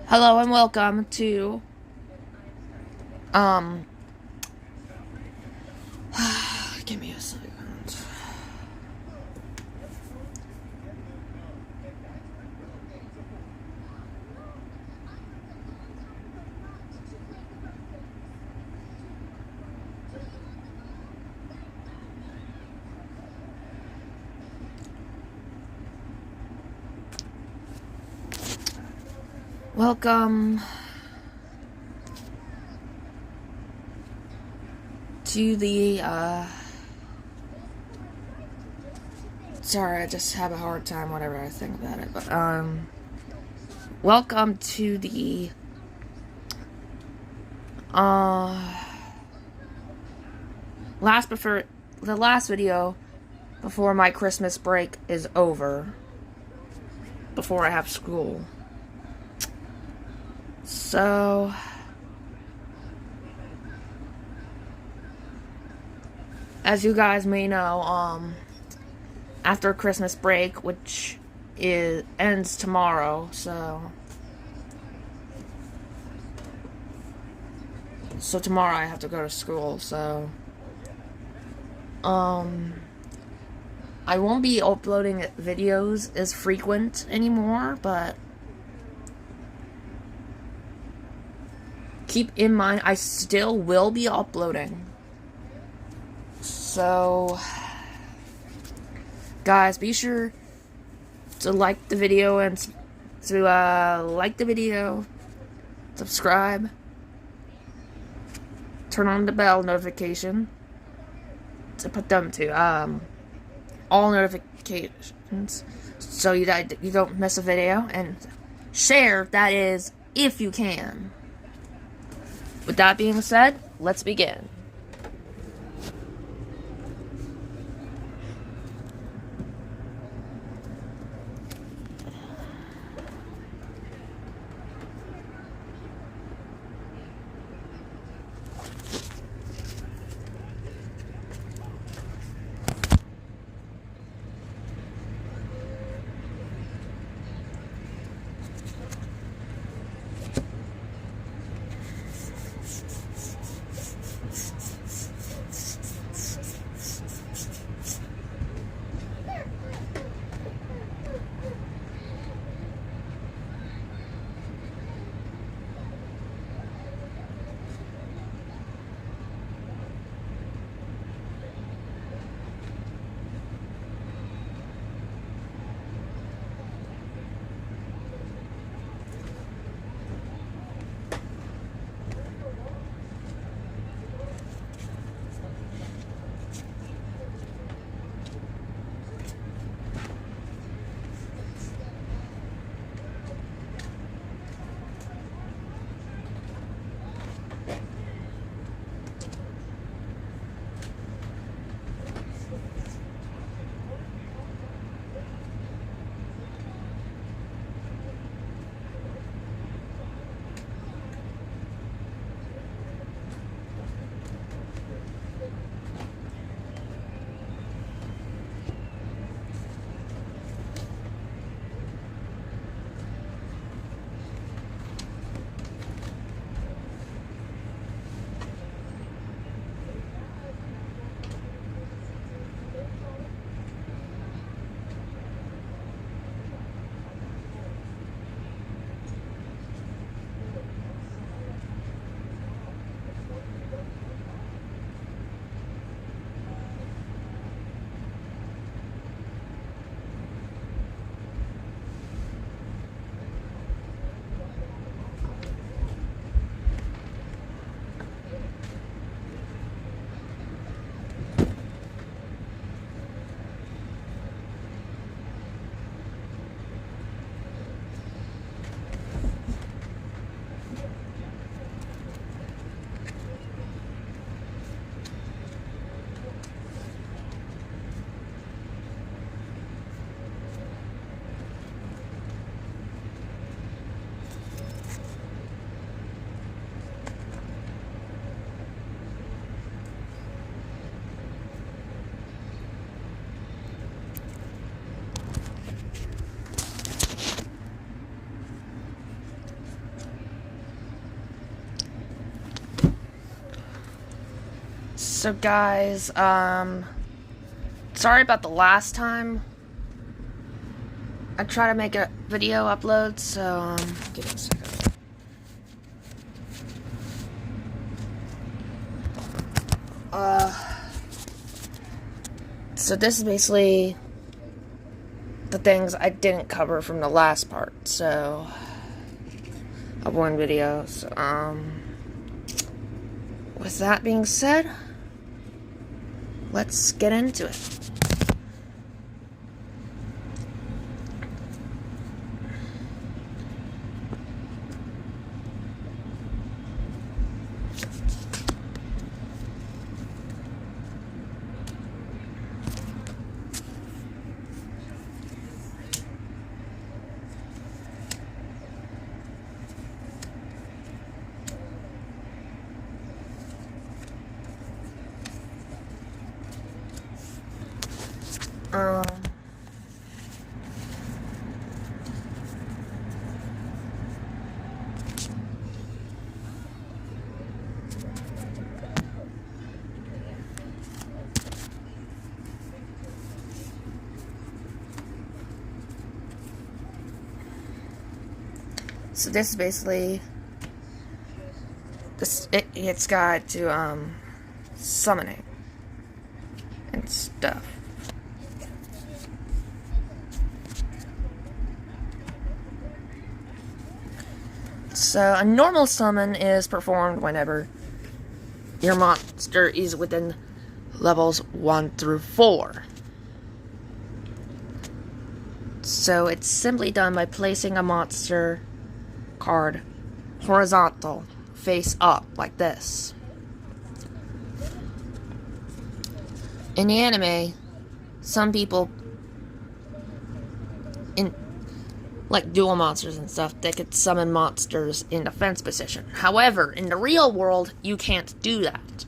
Hello and welcome to um give me a second. Welcome to the sorry, I just have a hard time whenever I think about it. But welcome to the last video before my Christmas break is over. Before I have school. So as you guys may know, after Christmas break, which ends tomorrow, so tomorrow I have to go to school, so I won't be uploading videos as frequent anymore, but keep in mind I still will be uploading. So guys, be sure to like the video and subscribe, turn on the bell notification to put them to all notifications so you don't miss a video, and share, that is, if you can. With that being said, let's begin. So guys, sorry about the last time I tried to make a video upload, so, give me a second. So this is basically the things I didn't cover from the last part, so, of one video, so, with that being said, let's get into it. So this is basically it's guide to summoning and stuff. So a normal summon is performed whenever your monster is within levels 1 through 4. So it's simply done by placing a monster card horizontal, face up, like this. In the anime, some people like dual monsters and stuff, they could summon monsters in defense position. However, in the real world, you can't do that.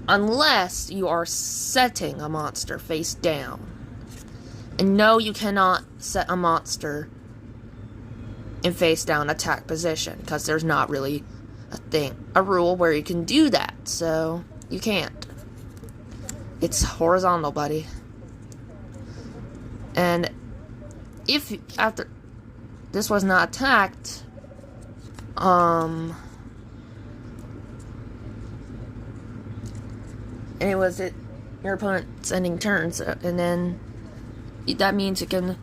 Unless you are setting a monster face down. And no, you cannot set a monster in face down attack position, because there's not really a rule where you can do that, so you can't. It's horizontal, buddy. And if after this was not attacked, and it was your opponent's ending turn, so, and then that means you can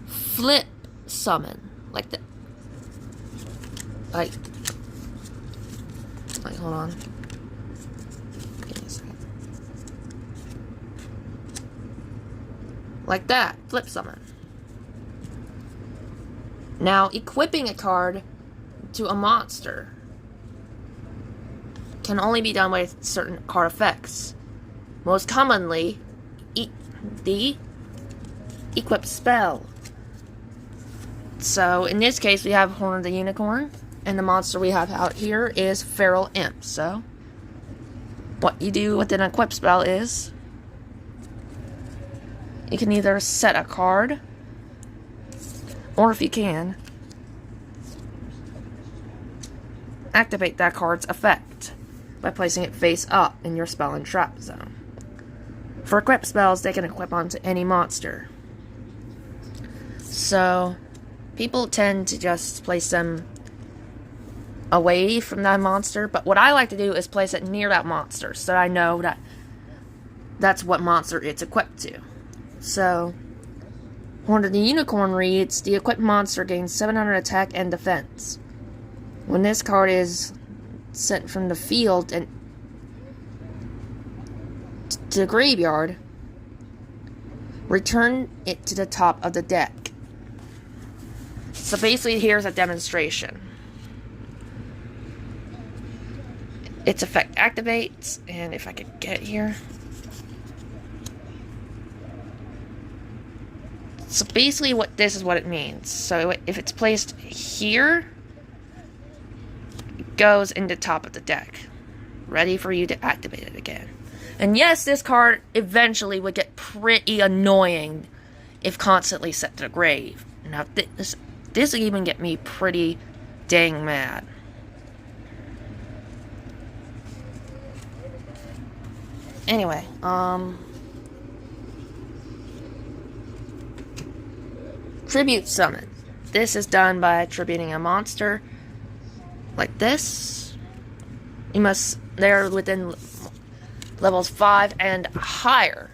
flip summon like that. Like, hold on. Give me a second. Like that, flip summon. Now, equipping a card to a monster can only be done with certain card effects. Most commonly, the equip spell. So, in this case, we have Horn of the Unicorn, and the monster we have out here is Feral Imp. So, what you do with an equip spell is, you can either set a card, or if you can, activate that card's effect by placing it face up in your spell and trap zone. For equip spells, they can equip onto any monster. So, people tend to just place them away from that monster, but what I like to do is place it near that monster, so I know that that's what monster it's equipped to. So, Horn of the Unicorn reads, the equipped monster gains 700 attack and defense. When this card is sent from the field and to the graveyard, return it to the top of the deck. So basically, here's a demonstration. Its effect activates, and if I could get here. So basically, this is what it means. So if it's placed here, it goes into the top of the deck, ready for you to activate it again. And yes, this card eventually would get pretty annoying if constantly set to the grave. Now, this would even get me pretty dang mad. Anyway, tribute summon. This is done by attributing a monster like this. They're within levels 5 and higher.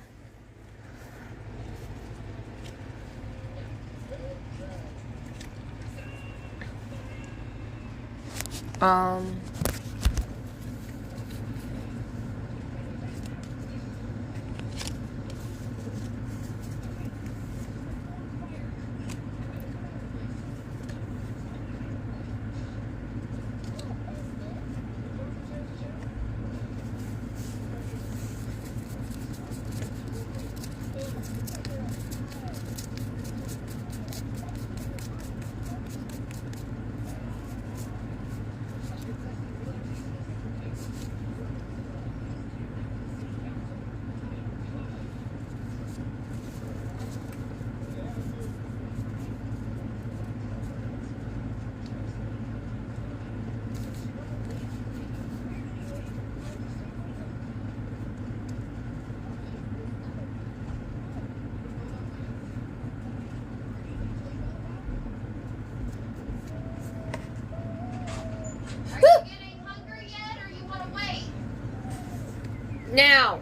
Now.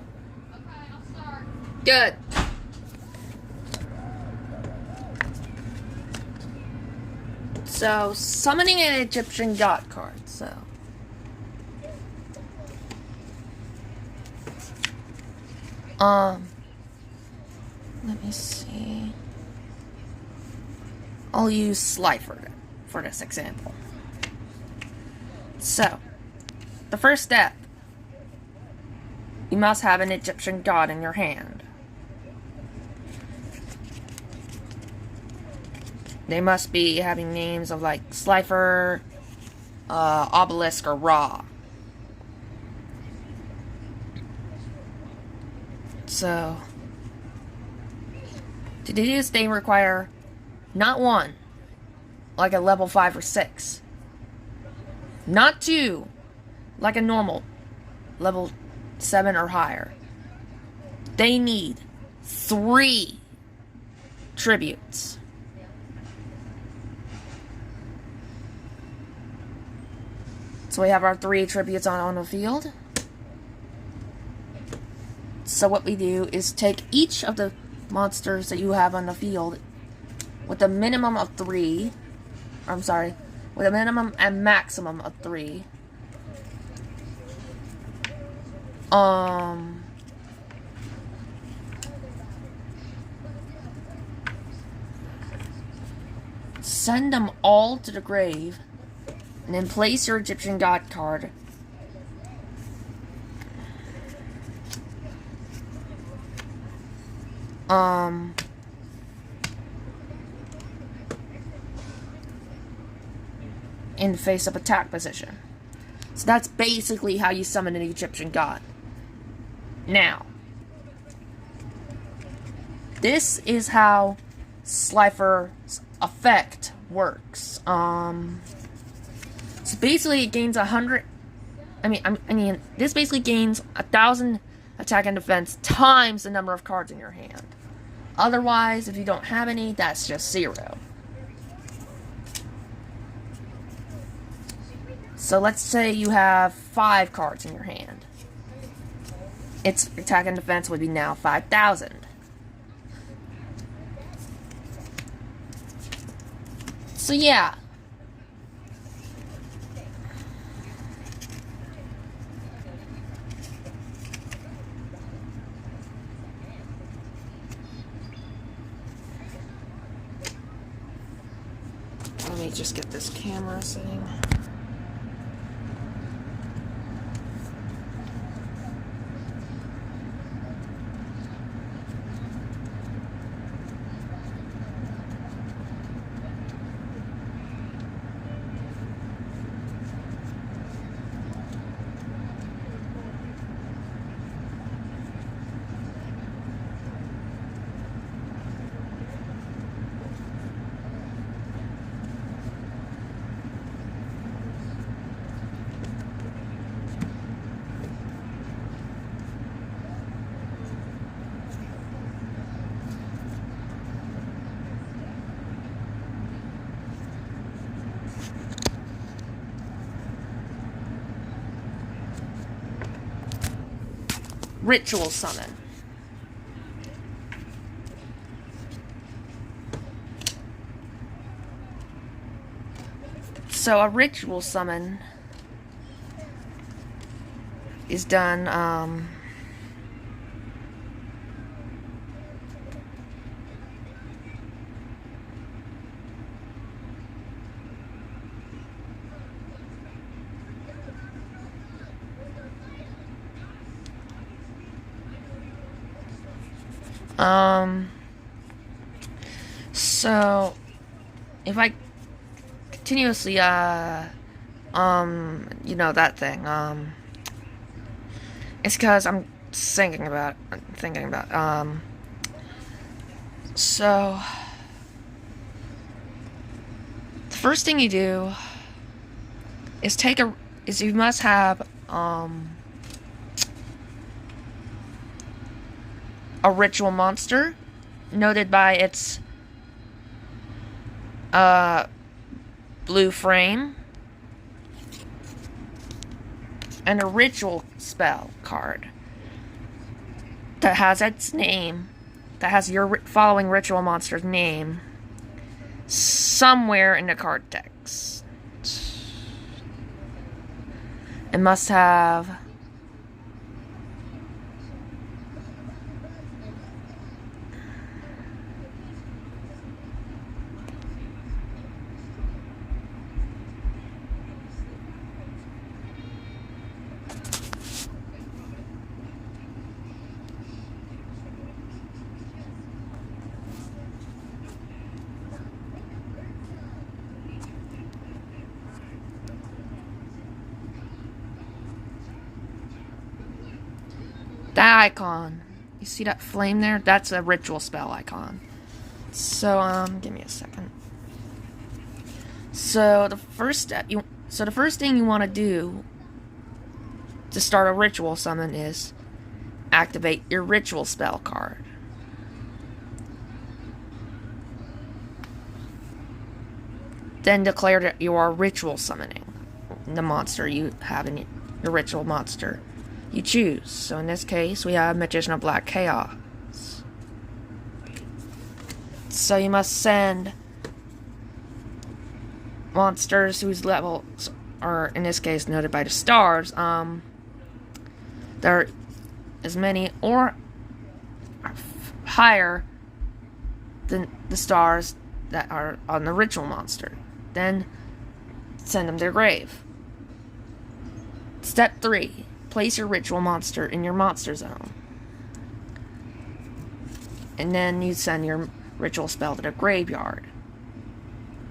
Okay, I'll start. Good. So, summoning an Egyptian god card. So, let me see. I'll use Slifer for this example. So, the first step. You must have an Egyptian god in your hand. They must be having names of like Slifer, Obelisk, or Ra. So, to do this, they require not 1, like a level 5 or 6. Not 2, like a normal level 7 or higher. They need 3 tributes. So we have our 3 tributes on the field. So what we do is take each of the monsters that you have on the field with a minimum of 3. With a minimum and maximum of 3. Send them all to the grave, and then place your Egyptian god card in face-up attack position. So that's basically how you summon an Egyptian god. Now, this is how Slifer's effect works. So basically, it gains 100. This basically gains 1,000 attack and defense times the number of cards in your hand. Otherwise, if you don't have any, that's just 0. So let's say you have 5 cards in your hand. Its attack and defense would be now 5,000. So yeah. Let me just get this camera setting. ritual summon. So a ritual summon is done, so if I continuously, that thing, it's because I'm thinking about, so the first thing you do is you must have, a ritual monster noted by its blue frame and a ritual spell card that has its name, that has your following ritual monster's name somewhere in the card text. It must have that icon. You see that flame there? That's a ritual spell icon. So, give me a second. So the first thing you want to do to start a ritual summon is activate your ritual spell card. Then declare that you are ritual summoning the monster you have in your ritual monster you choose. So in this case, we have Magician of Black Chaos. So you must send monsters whose levels are, in this case, noted by the stars. There are as many or higher than the stars that are on the ritual monster. Then send them to their grave. Step 3. Place your ritual monster in your monster zone. And then you send your ritual spell to the graveyard.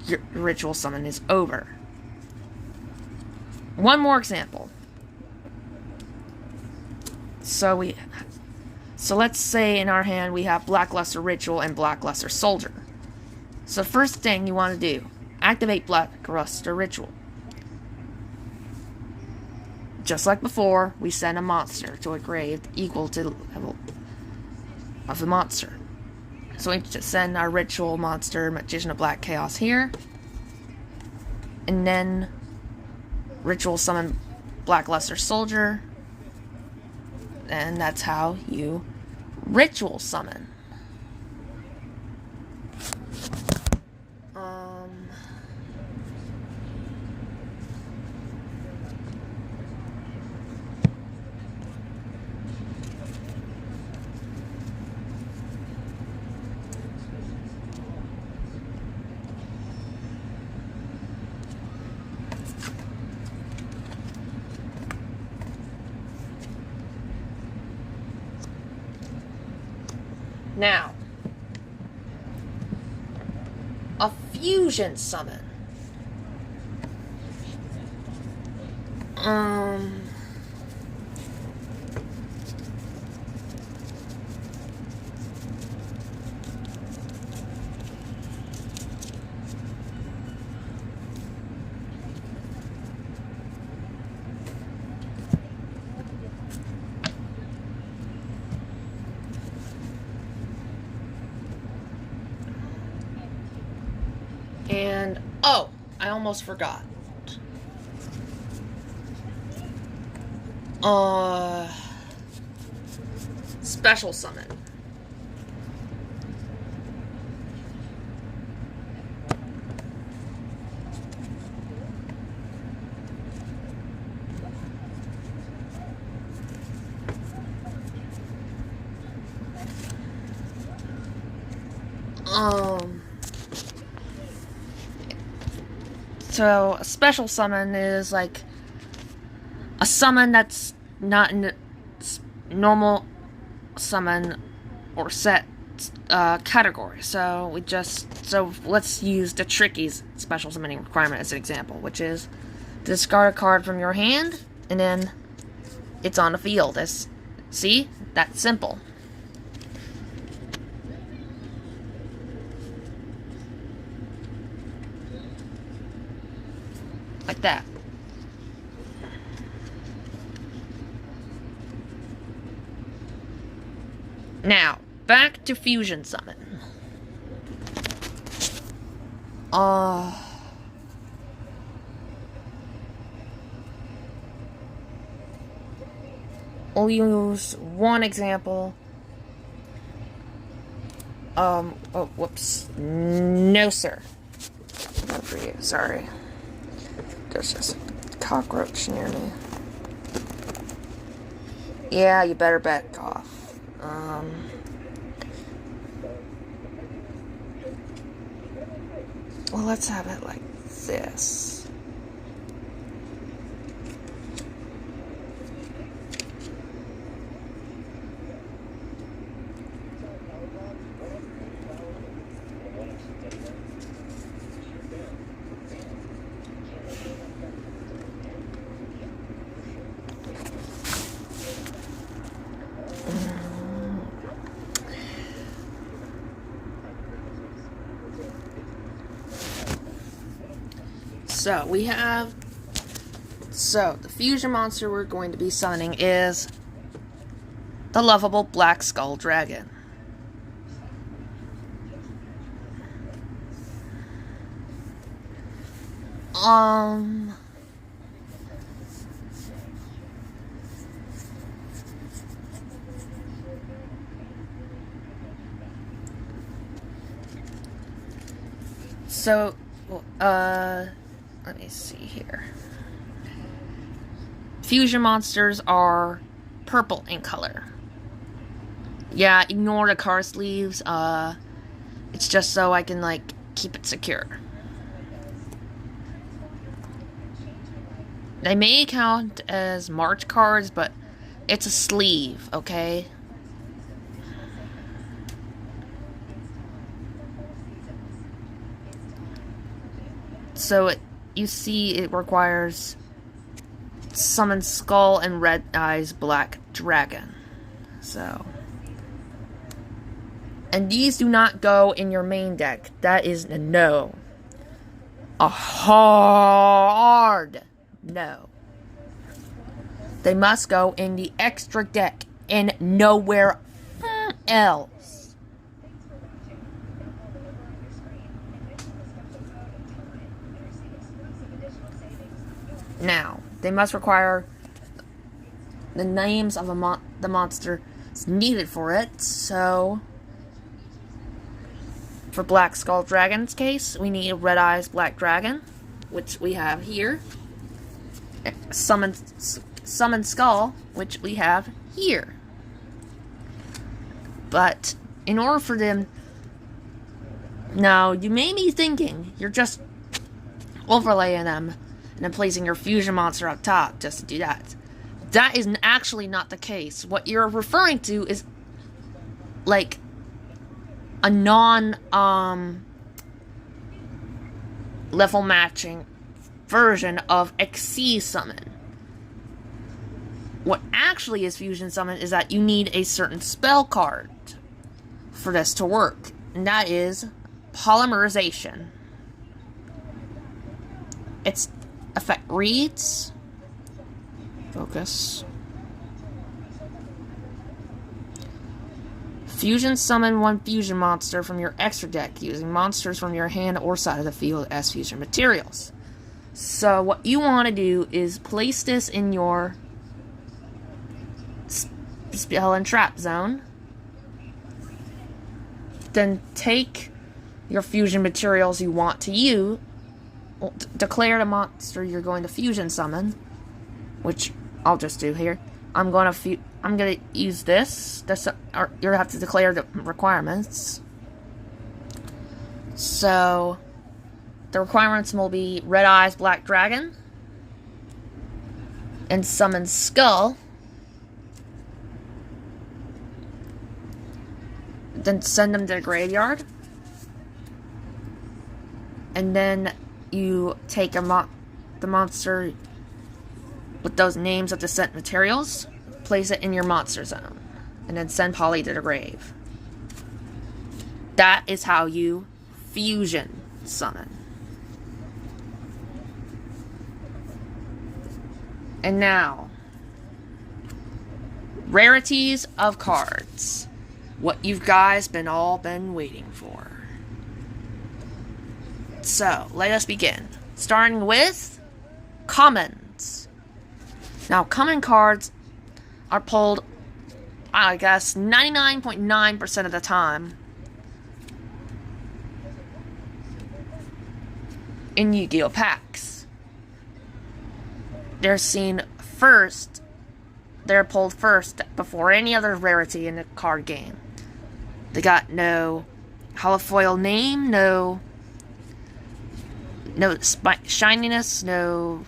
Your ritual summon is over. One more example. So let's say in our hand we have Blackluster Ritual and Blackluster Soldier. So first thing you want to do, activate Blackluster Ritual. Just like before, we send a monster to a grave equal to the level of the monster. So we just send our ritual monster, Magician of Black Chaos, here. And then ritual summon Blackluster Soldier. And that's how you ritual summon. Now, a fusion summon. And, oh, I almost forgot. special summon. So a special summon is like a summon that's not in the normal summon or set category. So let's use the Tricky's special summoning requirement as an example, which is discard a card from your hand and then it's on the field. See? That's simple. Like that. Now, back to Fusion Summon. We'll use one example. Oh, whoops. No, sir. Not for you, sorry. There's just a cockroach near me. Yeah, you better back off. Well, let's have it like this. So, the fusion monster we're going to be summoning is the lovable Black Skull Dragon. Let me see here. Fusion monsters are purple in color. Yeah, ignore the card sleeves. It's just so I can, like, keep it secure. They may count as marked cards, but it's a sleeve, okay? So you see it requires summon Skull and Red Eyes Black Dragon. So. And these do not go in your main deck. That is a no. A hard no. They must go in the extra deck and nowhere else. Now, they must require the names of the monster needed for it. So, for Black Skull Dragon's case, we need Red Eyes Black Dragon, which we have here. Summon Skull, which we have here. But in order for them, now you may be thinking you're just overlaying them and then placing your fusion monster up top just to do that. That is actually not the case. What you're referring to is like a level matching version of Xyz Summon. What actually is Fusion Summon is that you need a certain spell card for this to work, and that is Polymerization. Its effect reads, focus, Fusion Summon one fusion monster from your extra deck using monsters from your hand or side of the field as fusion materials. So what you want to do is place this in your spell and trap zone. Then take your fusion materials you want to use. Declare the monster you're going to fusion summon, which I'll just do here. I'm gonna use this. Or you have to declare the requirements. So the requirements will be Red Eyes Black Dragon and summon Skull. Then send them to the graveyard. And then you take the monster with those names of the sent materials, place it in your monster zone, and then send Polly to the grave. That is how you fusion summon. And now, rarities of cards. What you guys all been waiting for. So, let us begin. Starting with commons. Now, common cards are pulled, I guess, 99.9% of the time in Yu-Gi-Oh! Packs. They're seen first. They're pulled first before any other rarity in the card game. They got no holofoil name, no shininess, no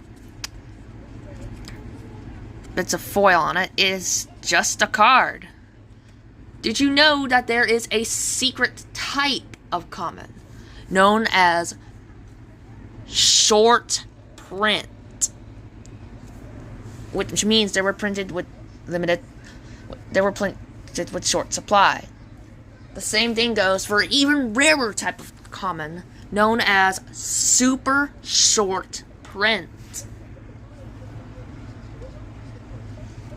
bits of foil on it. It is just a card. Did you know that there is a secret type of common known as short print? Which means they were printed with short supply. The same thing goes for an even rarer type of common known as super short print.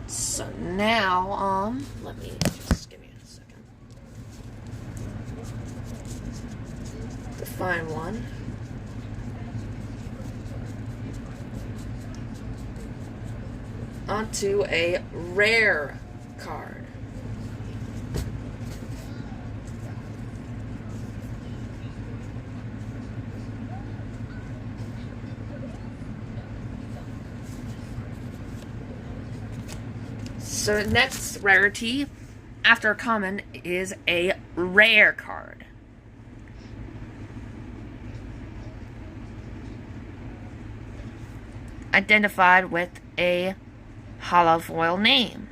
So now, let me just give me a second to find one. Onto a rare card. So the next rarity after a common is a rare card. Identified with a holofoil name.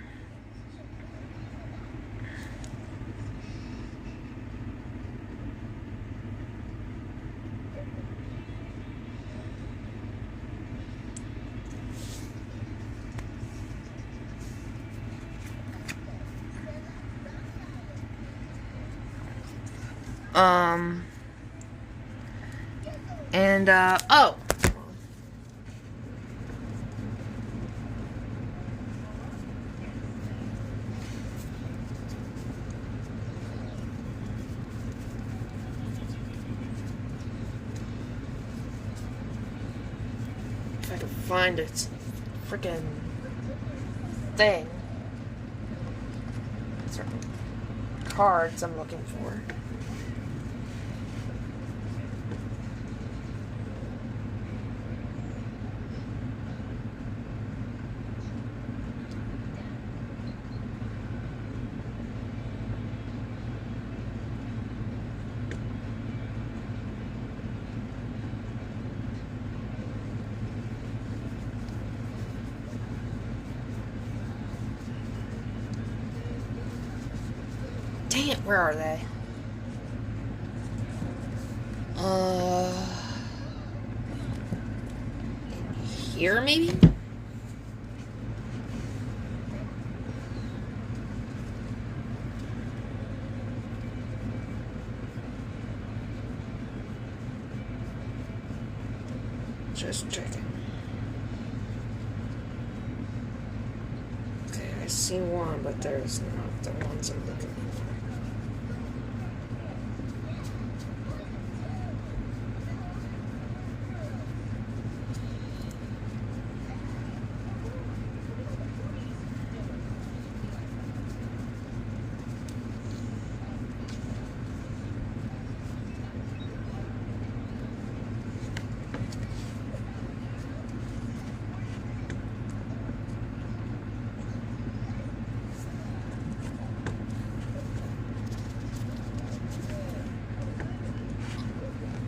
Oh. If I can find its freaking thing. Certain cards I'm looking for. Dang it, where are they? In here, maybe? Just checking. Okay, I see one, but there's not the ones I'm looking for.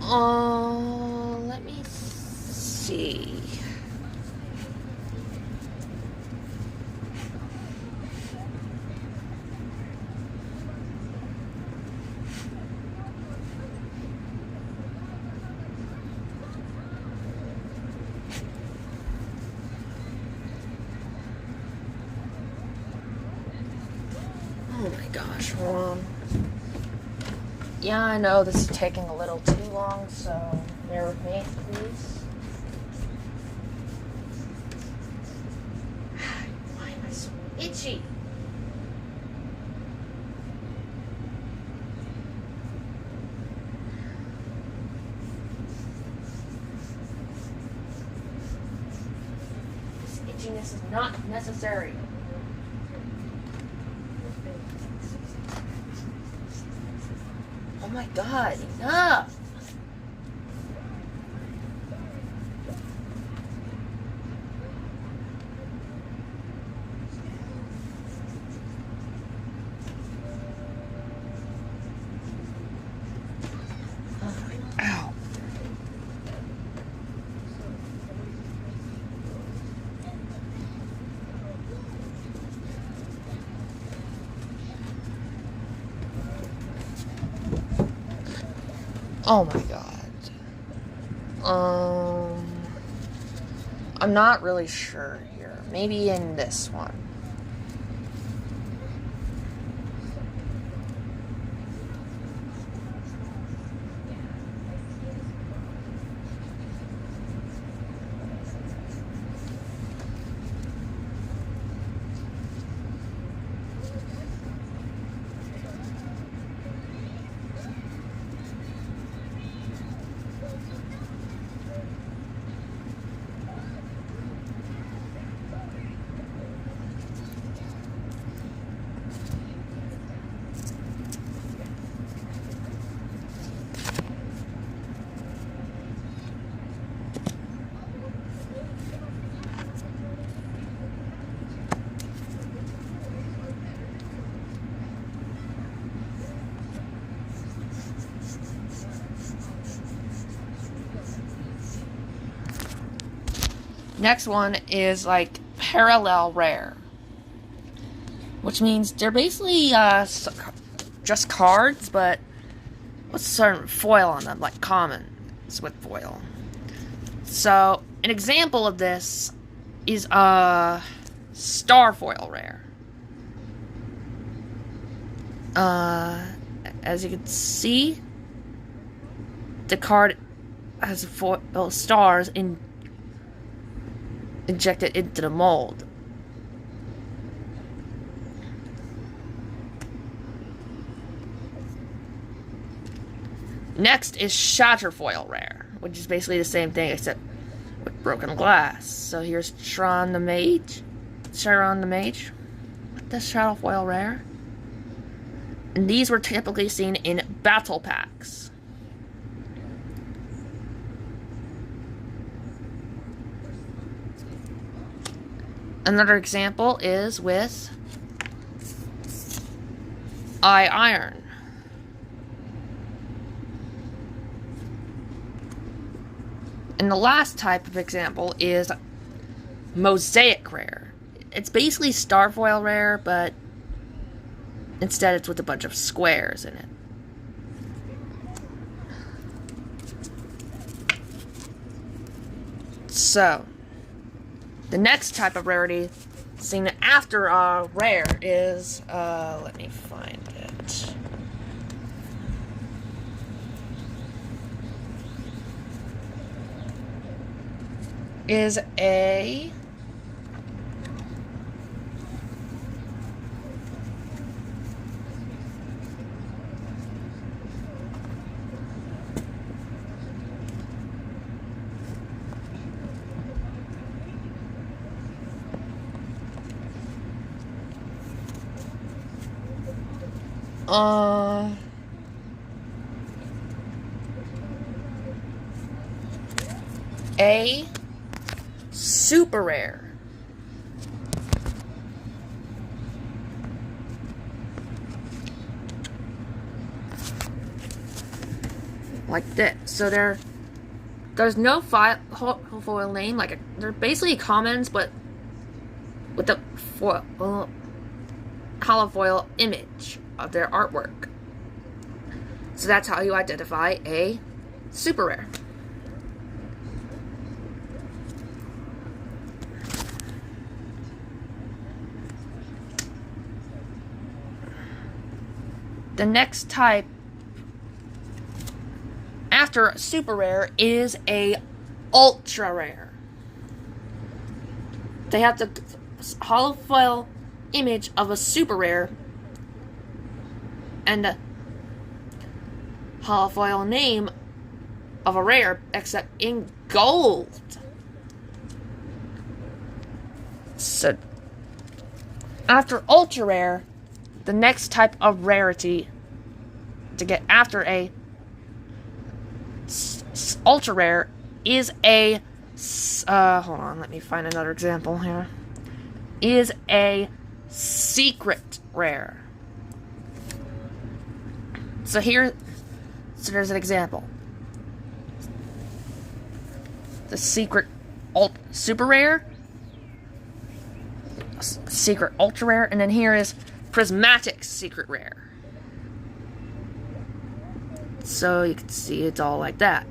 Let me see. Oh my gosh, hold on. Yeah, I know this is taking a little too long, so bear with me, please. Why am I so itchy? This itchiness is not necessary. Oh my god, enough! Ow. Oh my god. I'm not really sure here. Maybe in this one. Next one is like parallel rare, which means they're basically just cards, but with certain foil on them, like commons with foil. So an example of this is star foil rare. As you can see, the card has foil stars injected into the mold. Next is Shatterfoil Rare, which is basically the same thing except with broken glass. So here's Sharon the Mage with the Shatterfoil Rare. And these were typically seen in battle packs. Another example is with Iron. And the last type of example is Mosaic Rare. It's basically Starfoil Rare, but instead it's with a bunch of squares in it. So, the next type of rarity seen after rare is, let me find it. Is a super rare. like this. So there's no foil name. Like they're basically commons, but with the holofoil image of their artwork. So that's how you identify a super rare. The next type after a super rare is a ultra rare. They have the holofoil image of a super rare and the holofoil name of a rare, except in gold. So after ultra rare, the next type of rarity to get after a ultra rare is a hold on, let me find another example here. Is a secret rare. So there's an example. The secret super rare, secret ultra rare, and then here is prismatic secret rare. So you can see it's all like that.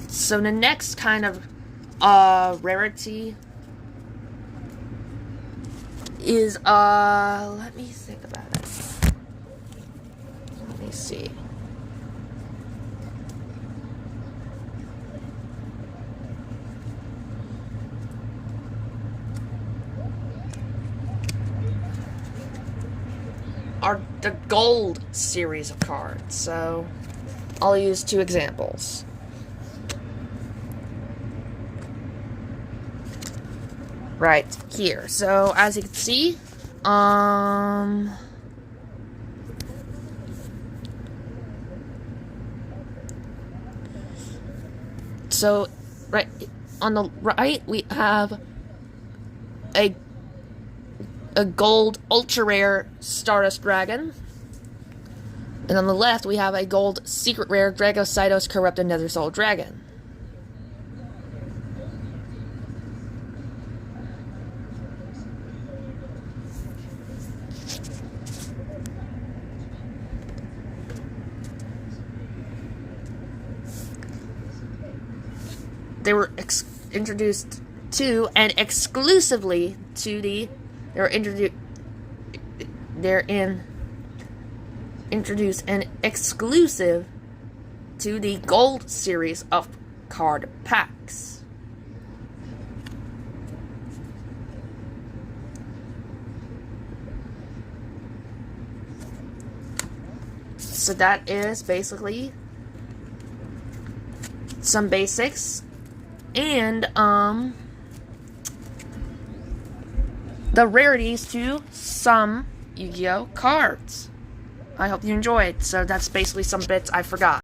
So the next kind of rarity is let me think about it. Let me see. Are the gold series of cards. So I'll use two examples. Right here. So as you can see, so right on the right we have a gold ultra rare Stardust Dragon, and on the left we have a gold secret rare Dragocytos Corrupted Nether Soul Dragon. They were introduced to and exclusively to the. They're introduced and exclusive to the gold series of card packs. So that is basically some basics and the rarities to some Yu-Gi-Oh cards. I hope you enjoyed. So that's basically some bits I forgot.